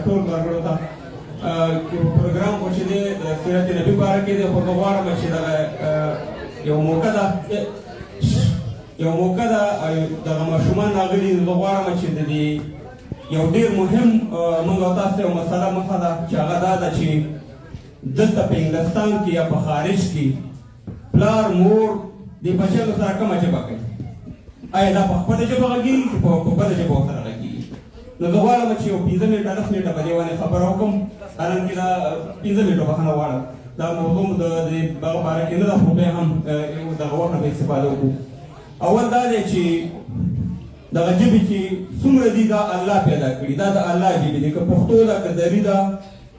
ټول مرګرو ته پروګرام خو چې دی د سیرت نبي باره کې دی خو زه غواړم چې دغه یو موقع ده دغه ماشومان راغلي زه غواړم چې د دې یو ډېر مهم موږ او تاسو ته یو مسله مخه ده چې هغه دا ده چې دلته په انګلستان کې یا په خارج کې پلار مور د بچیانو سره کومه ژبه کوي آیا دا په خپله ژبه غږېږي که په بله ژبه ورسره غږېږي نو زه غواړم چې یو 15 منټه 10 منټه په دې باندې خبره وکړم حالانکې دا 15 منټه بخښنه غواړم دا موضوع د دغه باره کې نه ده خو بیا هم دغه وخت نه به استفاده وکړو اول دا دی چې دغه ژبې چې څومره دي دا الله پیدا کړي دا د الله ژبې دي که پښتو ده که دري ده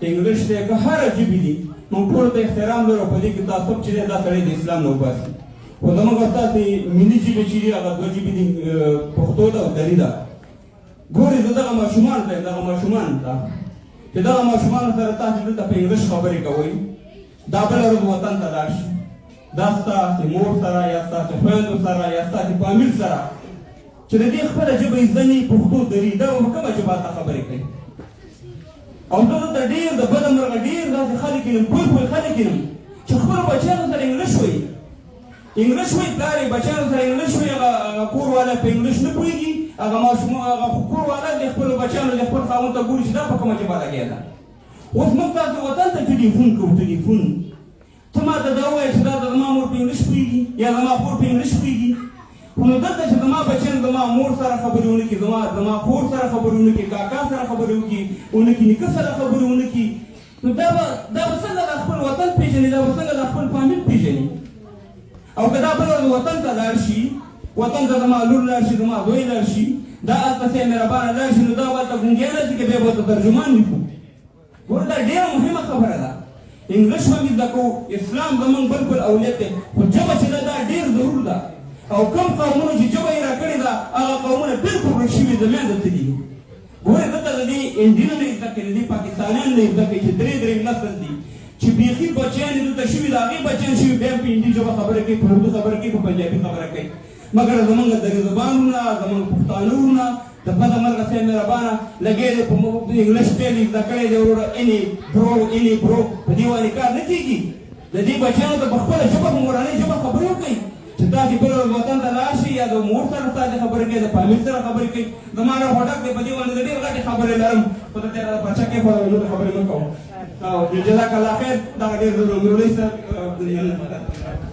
انګلیش دی که هره ژبې دي موږ ټولو ته احترام لرو په دې کې دا څوک چې دی دا سړی د اسلام نه وباسي خو زموږ او ستاسې ملي ژبې چې دي هغه دوه ژبې دي پښتو ده او دري ده ګورې زه دغه ماشومان ته چې دغه ماشومانو سره تاسو دلته په انګلیش خبرې کوئ دا بله ورځ وطن ته لاړ شي دا ستاسې مور سره یا ستاسې خویندو سره یا ستاسې فامیل سره چې د دې خپله ژبه یې زده نه وي پښتو دري دا به په کومه ژبه هلته خبرې کوي او زه دلته ډېر د بده مرغه ډېر داسې خلک ینم پوه خلک ینم چې خپلو بچیانو سره انګلیش وایي انګلیش وایي پلار یې بچیانو سره انګلیش وایي هغه کور والا په انګلیش نه پوهېږي هغه کور والا د خپلو بچیانو د خپل خاوند ته ګوري چې دا په کومه ژبه لګیا ده اوس موږ تاسو وطن ته ټلیفون کوو ټلیفون ته ما ته دا ووایه چې دا زما مور په انګلیش پوهېږي یا زما خور په انګلیش پوهېږي خو نو دلته چې زما بچیان زما مور سره خبرې ونه کړي زما خور سره خبرې ونه کړي کاکا سره خبرې وکړي نیکه سره خبرې ونه کړي نو دا به څنګه د خپل وطن پېژني دا به څنګه د خپل فامیل پېژني او که دا بله ورځ وطن ته لاړ شي وطن ته زما لور لاړ شي زما زوی لاړ شي دا هلته سې مهربانه لاړ شي نو دا به هلته ګونګی نه شي که بیا به ورته ترجمان لیکو ګوره دا ډېره مهمه خبره ده انګلیش هم زده کوو اسلام زموږ بلکل اولید دی خو ژبه چې ده دا ډېر ضرور ده او کوم قومونو چې ژبه یې راکړې ده هغه قومونه بلکل ورک شوي زمیان دلته دي ګورې دلته د دې انډینو نه یې زده کړي د دې پاکستانیانو نه یې زده کړي چې درې نسل دي چې بیخي بچیان یې دلته شوي د هغې بچیان شوي بیا په هندي ژبه خبره کوي په اردو خبره کوي په پنجابي خبره کوي مګر زموږ دري زبان وروڼه زموږ پښتانه وروڼه د بده مرغه صاحب مهربانه لګی دی په انګلیش پیل یې زده کړی دی وروره اني برو په دې باندې کار نه کېږي د دې بچیانو ته په خپله ژبه په مورنۍ ژبه خبرې وکړئ چې تاسې بله ورځ وطن ته لاړ شئ یا د مور سره تاسې خبرې کوئ د فامیل سره خبرې کوئ زما را هوټک دی په دې باندې د ډېر غټې خبرې لرم خو د دې بچه کېښوده نورې خبرې مه کوم جزاک الله خیر دغه ډېر ضروري صاحب